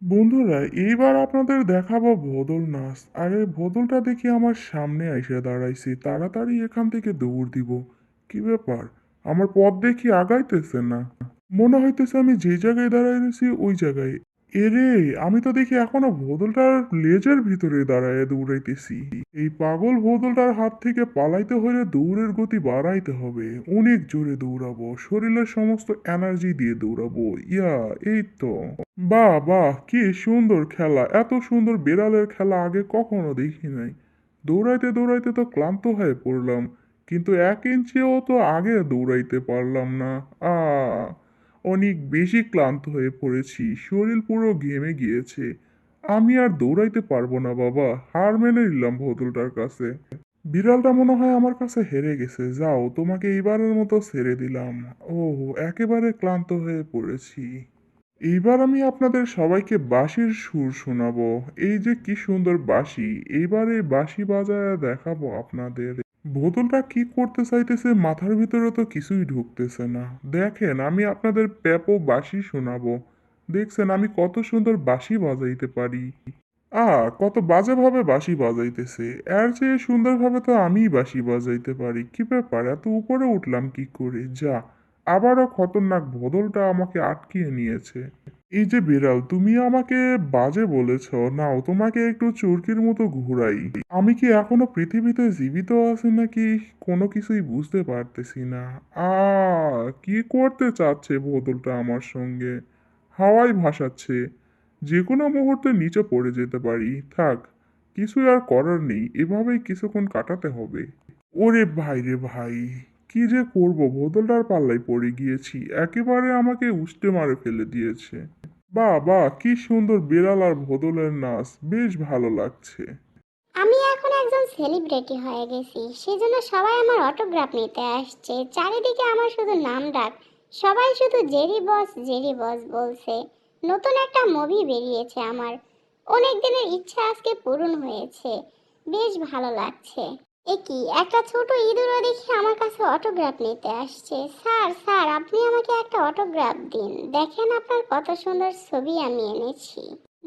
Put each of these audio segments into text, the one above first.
বন্ধুরা, এইবার আপনাদের দেখাবো ভোদল নাচ। আরে ভোদলটা দেখি আমার সামনে এসে দাঁড়াইছি, তাড়াতাড়ি এখান থেকে দৌড় দিব। কি ব্যাপার, আমার পথ দেখি আগাইতেছে না। মনে হইতেছে আমি যে জায়গায় দাঁড়ায় রয়েছি ওই জায়গায়। এরে, আমি তো দেখি এখনো ভোদলটার লেজের ভিতরে দাঁড়ায় দৌড়াইতেছি। এই পাগল ভোদলটার হাত থেকে পালাইতে হলে দৌড়ের গতি বাড়াইতে হবে। অনেক জোরে দৌড়াবো, শরীরের সমস্ত এনার্জি দিয়ে দৌড়াবো। ইয়া, এই তো। বাহ বাহ, কি সুন্দর খেলা! এত সুন্দর বিড়ালের খেলা আগে কখনো দেখি নাই। দৌড়াইতে দৌড়াইতে তো ক্লান্ত হয়ে পড়লাম, কিন্তু 1 ইঞ্চিও তো আগে দৌড়াইতে পারলাম না। আ অনেক বেশি ক্লান্ত হয়ে পড়েছি, শরীর পুরো ঘেমে গিয়েছে। আমি আর দৌড়াইতে পারবো না বাবা, হার মেনে নিলাম ভোদলটার কাছে। বিড়ালটা মনে হয় আমার কাছে হেরে গেছে। যাও, তোমাকে এইবারের মতো ছেড়ে দিলাম। ওহ, একেবারে ক্লান্ত হয়ে পড়েছি। এইবার আমি আপনাদের সবাইকে বাঁশির সুর শোনাবো। এই যে কি সুন্দর বাঁশি! এইবার এই বাঁশি বাজায় দেখাবো আপনাদের। বোতলটা কি করতে চাইতেছে মাথার ভিতরে তো কিছুই ঢুকতেছে না। দেখেন, আমি আপনাদের প্যাপো বাঁশি শোনাবো। দেখছেন আমি কত সুন্দর বাঁশি বাজাইতে পারি। কত বাজেভাবে বাঁশি বাজাইতেছে। এর চেয়ে সুন্দরভাবে তো আমিই বাঁশি বাজাইতে পারি। কি ব্যাপার, এত উপরে উঠলাম কি করে? যা, আবারও খতরনাক ভোদলটা আমাকে আটকিয়ে নিয়েছে। এই যে বিড়াল, তুমি আমাকে বাজে বলেছ। নাও, তোমাকে একটু চরকির মতো ঘুরাই। আমি কি এখনো পৃথিবীতে জীবিত আছি নাকি কোনো কিছুই বুঝতে পারতেছি না। আ কি করতে চাচ্ছে ভোদলটা আমার সঙ্গে? হাওয়ায় ভাসাচ্ছে। যে কোনো মুহূর্তে নিচে পড়ে যেতে পারি। থাক, কিছুই আর করার নেই, এভাবেই কিছুক্ষণ কাটাতে হবে। ওরে ভাই রে ভাই, কি যে করব, বোতলটার পাল্লায় পড়ে গিয়েছি, একেবারে আমাকে উষ্টে মারে ফেলে দিয়েছে। বাহ বাহ, কি সুন্দর বিড়াল আর ভোদলের নাচ, বেশ ভালো লাগছে। আমি এখন একজন সেলিব্রিটি হয়ে গেছি, সেজন্য সবাই আমার অটোগ্রাফ নিতে আসছে। চারিদিকে আমার শুধু নাম ডাক। সবাই শুধু জেরি বস বলছে। নতুন একটা মুভি বেরিয়েছে আমার। অনেক দিনের ইচ্ছা আজকে পূরণ হয়েছে। বেশ ভালো লাগছে। এ কি, একটা ছোট ইঁদুরও দেখি আমার কাছে অটোগ্রাফ নিতে আসছে। স্যার স্যার, আপনি আমাকে একটা অটোগ্রাফ দিন। দেখেন আপনার কত সুন্দর ছবি আমি এনেছি।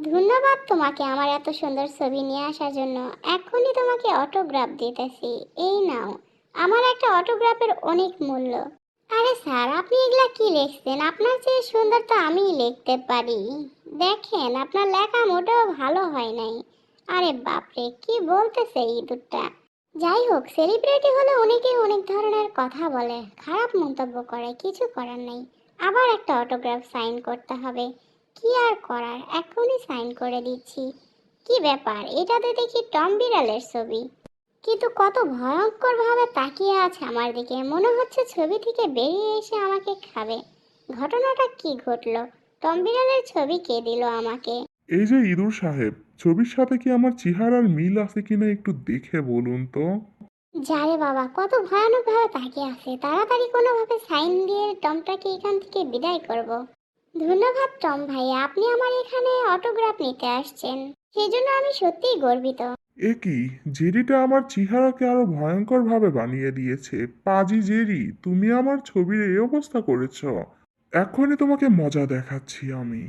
ধন্যবাদ তোমাকে আমার এত সুন্দর ছবি নিয়ে আসার জন্য। এখনই তোমাকে অটোগ্রাফ দিতেছি। এই নাও। আমার একটা অটোগ্রাফের অনেক মূল্য। আরে স্যার, আপনি এগুলা কি লিখছেন? আপনার চেয়ে সুন্দর তো আমিই লিখতে পারি। দেখেন, আপনার লেখা মোটেও ভালো হয় নাই। আরে বাপরে, কি বলতেছে ইঁদুরটা! যাই হোক, সেলিব্রিটি হলে অনেকেই অনেক ধরনের কথা বলে, খারাপ মন্তব্য করে, কিছু করার নাই। আবার একটা অটোগ্রাফ সাইন করতে হবে। কি আর করার, এখনই সাইন করে দিচ্ছি। কি ব্যাপার, এটাতে দেখি টম বিড়ালের ছবি, কিন্তু কত ভয়ঙ্কর ভাবে তাকিয়ে আছে আমার দিকে। মনে হচ্ছে ছবি থেকে বেরিয়ে এসে আমাকে খাবে। ঘটনাটা কি ঘটলো? টম বিড়ালের ছবি কে দিল আমাকে? এই যে ইঁদুর সাহেব, ছবির সাথে কি আমার চেহারার মিল আছে কিনা একটু দেখে বলুন তো। যারে বাবা, কত ভয়ানক ভাবে তাকিয়ে আছে! তাড়াতাড়ি কোনোভাবে সাইন দিয়ে টমটাকে এখান থেকে বিদায় করব। ধন্যবাদ টম ভাইয়া, আপনি আমার এখানে অটোগ্রাফ নিতে আসছেন, সেজন্য আমি সত্যিই গর্বিত। এ কি, জেরিটা আমার চেহারাকে আরো ভয়ঙ্কর ভাবে বানিয়ে দিয়েছে। পাজি জেরি, তুমি আমার ছবির এই অবস্থা করেছ। এখনই তোমাকে মজা দেখাচ্ছি আমি।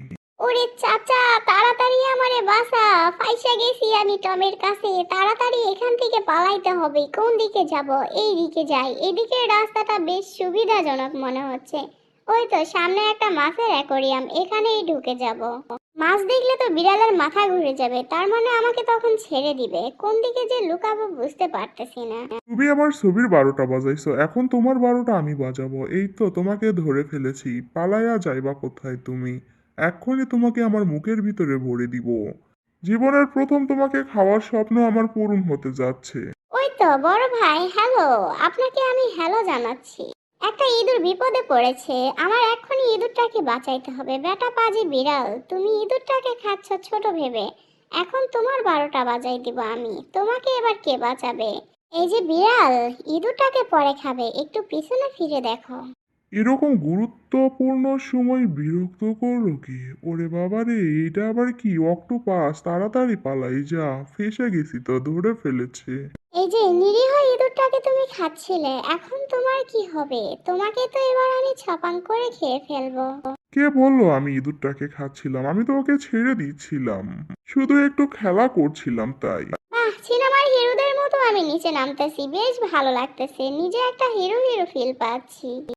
ওরে চাচা, তাড়াতাড়ি আমারে বাঁচা! ফাইসা গেছি আমি টমের কাছে। তাড়াতাড়ি এখান থেকে পালাইতে হবে। কোন দিকে যাব? এই দিকে যাই। এদিকের রাস্তাটা বেশ সুবিধাজনক মনে হচ্ছে। ওই তো সামনে একটা মাছের অ্যাকোরিয়াম, এখানেই ঢুকে যাব। মাছ দেখলে তো বিড়ালের মাথা ঘুরে যাবে, তার মানে আমাকে তখন ছেড়ে দিবে। কোন দিকে যে লুকাবো বুঝতে পারতেছি না। তুমি আমার ছবির 12টা বাজাইছো, এখন তোমার 12টা আমি বাজাবো। এই তো তোমাকে ধরে ফেলেছি, পালাইয়া যাইবা কোথায় তুমি? এক্ষুনি তোমাকে আমার মুখের ভিতরে ভরে দিব। জীবনের প্রথম তোমাকে খাওয়ার স্বপ্ন আমার পূরণ হতে যাচ্ছে। ওই তো বড় ভাই, হ্যালো! আপনাকে আমি হ্যালো জানাচ্ছি। একটা ইঁদুর বিপদে পড়েছে, আমার এক্ষুনি ইঁদুরটাকে বাঁচাইতে হবে। বেটা পাজি বিড়াল, তুমি ইঁদুরটাকে খাচ্ছ ছোট ভেবে। এখন তোমার 12টা বাজাই দিব আমি। তোমাকে এবার কে বাঁচাবে? এই যে বিড়াল, ইঁদুরটাকে পরে খাবে, একটু পিছনে ফিরে দেখো। এরকম গুরুত্বপূর্ণ সময় বিরক্ত করলো কি? ওরে বাবা রে, এটা আবার কি অক্টোপাস! তাড়াতাড়ি পালাই, যা, ফেঁসে গেছি তো, ধরে ফেলেছে। এই যে নিরীহ ইঁদুরটাকে তুমি খাচ্ছিলে, এখন তোমার কি হবে? তোমাকে তো এবার আমি ছপাং করে খেয়ে ফেলবো। কে বললো আমি ইঁদুরটাকে খাচ্ছিলাম? আমি তো ওকে ছেড়ে দিচ্ছিলাম, শুধু একটু খেলা করছিলাম তাই। বাহ, সিনেমার হিরোদের মতো আমি নিচে নামতেছি, বেশ ভালো লাগতেছে, নিজে একটা হিরো হিরো ফিল পাচ্ছি।